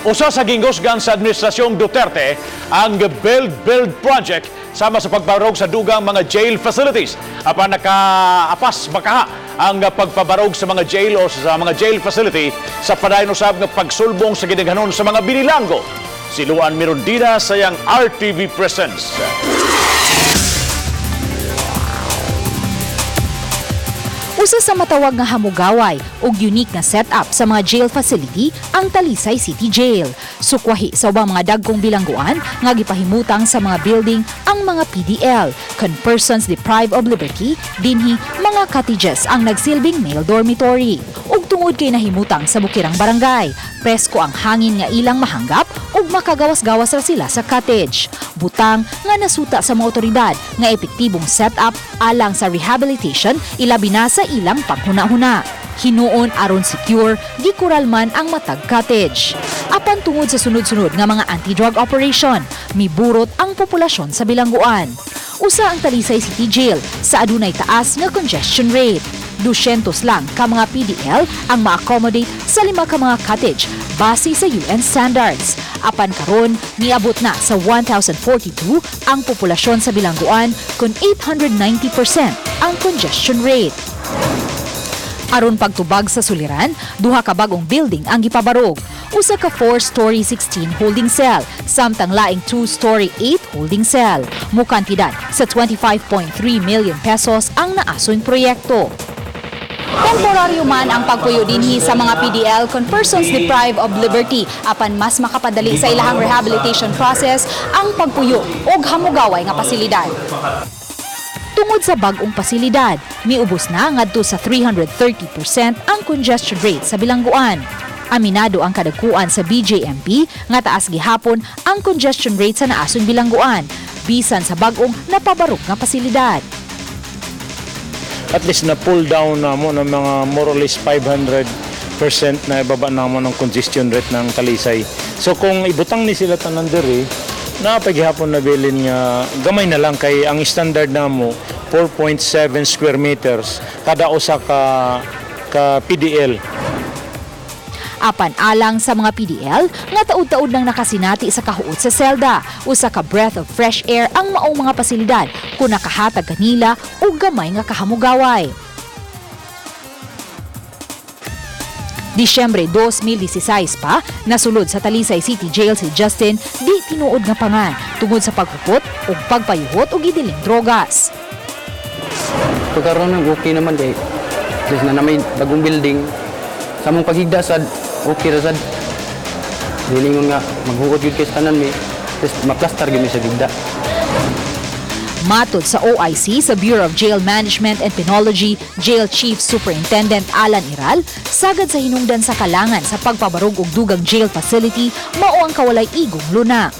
Usa sa ginghusgan sa Administrasyong Duterte ang Build Project sama sa pagbarog sa dugang mga jail facilities. Apan nakaapas bakaha ang pagpabarog sa mga jail o sa mga jail facility sa padayon usab nga pagsulbong sa gidaghanon sa mga binilanggo. Si Luan Mirondina sa yang RTV Presents. Usa sa matawag nga hamugaway ug unique nga setup sa mga jail facility ang Talisay City Jail. Sukwahi sa ubang mga dagkong bilangguan nga gipahimutang sa mga building ang mga PDL, con persons deprived of liberty, dinhi mga cottages ang nagsilbing male dormitory. Ug tungod kay nahimutang sa bukirang barangay, presko ang hangin nga ilang mahanggap ug makagawas-gawas ra sila sa cottage. Butang nga nasuta sa mga otoridad nga epektibong setup alang sa rehabilitation ilabi na sa ilang panghuna-huna. Hinuon aron secure, gikural man ang matag cottage. Apan tungod sa sunod-sunod nga mga anti-drug operation, miburot ang populasyon sa bilangguan. Usa ang Talisay City Jail sa adunay taas nga congestion rate. 200 lang ka mga PDL ang ma-accommodate sa 5 ka mga cottage base sa UN standards. Apan karon niabot na sa 1,042 ang populasyon sa bilangguan kun 890% ang congestion rate. Aron pagtubag sa suliran, duha ka bagong building ang gipabarog. Usa ka 4-story 16 holding cell, samtang laing 2-story 8 holding cell. Mukantidad sa 25.3 million pesos ang naasoy proyekto. Temporaryo man ang pagpuyo dinhi sa mga PDL con persons deprived of liberty apan mas makapadali sa ilahang rehabilitation process ang pagpuyo og hamugaway nga pasilidad. Tungod sa bag-ong pasilidad, miubos na ngadto sa 330% ang congestion rate sa bilangguan. Aminado ang kadagkuan sa BJMP nga taas gihapon ang congestion rate sa naasong bilangguan bisan sa bag-ong napabarok nga pasilidad. At least na pull down na mo ng mga more or less 500% na ibaba na mo ng congestion rate ng Talisay. So kung ibutang ni sila tanan diri, napaghihapon na bilin nga gamay na lang kay ang standard na mo 4.7 square meters kada usa ka PDL. Apan alang sa mga PDL nga taud-taud nang nakasinati sa kahuot sa selda, usa ka breath of fresh air ang maong mga pasilidad kung nakahatag kanila og gamay nga kahamugaway. Disyembre 2016 pa, nasulod sa Talisay City Jail si Justin di tinuod nga pangan tungod sa pagkupot ug pagpayuhot og idiling drogas. Pagkaroon ng okay naman kay just na may bagong building sa mong paghigda sad okay ra sad. Dilingon nga maghuot gyud kay tanan mi just maplastar gyud mi sa gigda. Matod sa OIC sa Bureau of Jail Management and Penology, Jail Chief Superintendent Alan Iral, sagad sa hinungdan sa kalangan sa pagpabarog og dugang jail facility, mao ang kawalay igong luna.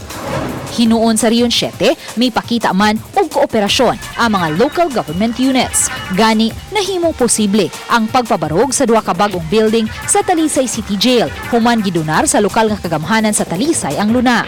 Hinuon sa Rion 7, may pakita man og kooperasyon ang mga local government units. Gani, nahimong posible ang pagpabarog sa duha ka bagong building sa Talisay City Jail, human gidunar sa lokal nga kagamhanan sa Talisay ang luna.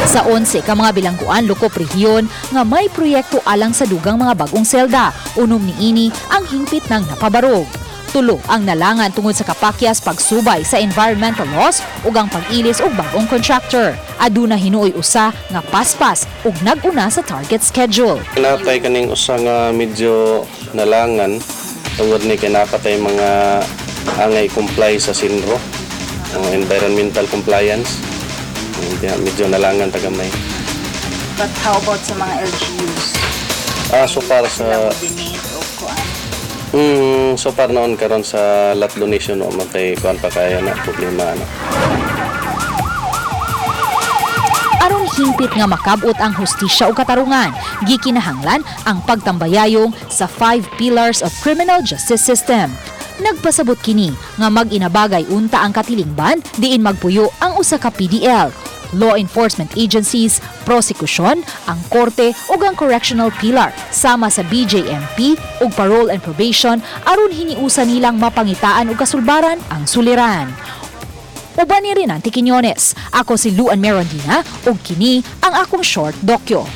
Sa 11 ka mga bilangguan lukop rehiyon nga may proyekto alang sa dugang mga bagong selda, unom niini ang hingpit ng napabarog. Tulo ang nalangan tungod sa kapakyas pagsubay sa environmental laws ug ang pag-ilis og bagong contractor. Aduna hinuoy usa nga paspas ug nag-una sa target schedule. Natay kaning usa nga medyo nalangan tungod ni kinapatay mga angay comply sa SINRO, environmental compliance. Medyo nalangan tagamay. But how about sa mga LGUs? So far sa so far noon karon sa lot donation o matay kuan pa kaya na problema na. Aron hingpit nga makabot ang hustisya ug katarungan, gikinahanglan ang pagtambayayong sa 5 pillars of criminal justice system. Nagpasabot kini nga mag-inabagay unta ang katilingban diin magpuyo ang usa ka PDL, law enforcement agencies, prosekusyon, ang korte ug ang correctional pillar sama sa BJMP ug parole and probation aron hiniusa nilang mapangitaan ug kasulbaran ang suliran. Uban ni Rinanti Quiñones, ako si Luan Mirondina ug kini ang akong short dokyo.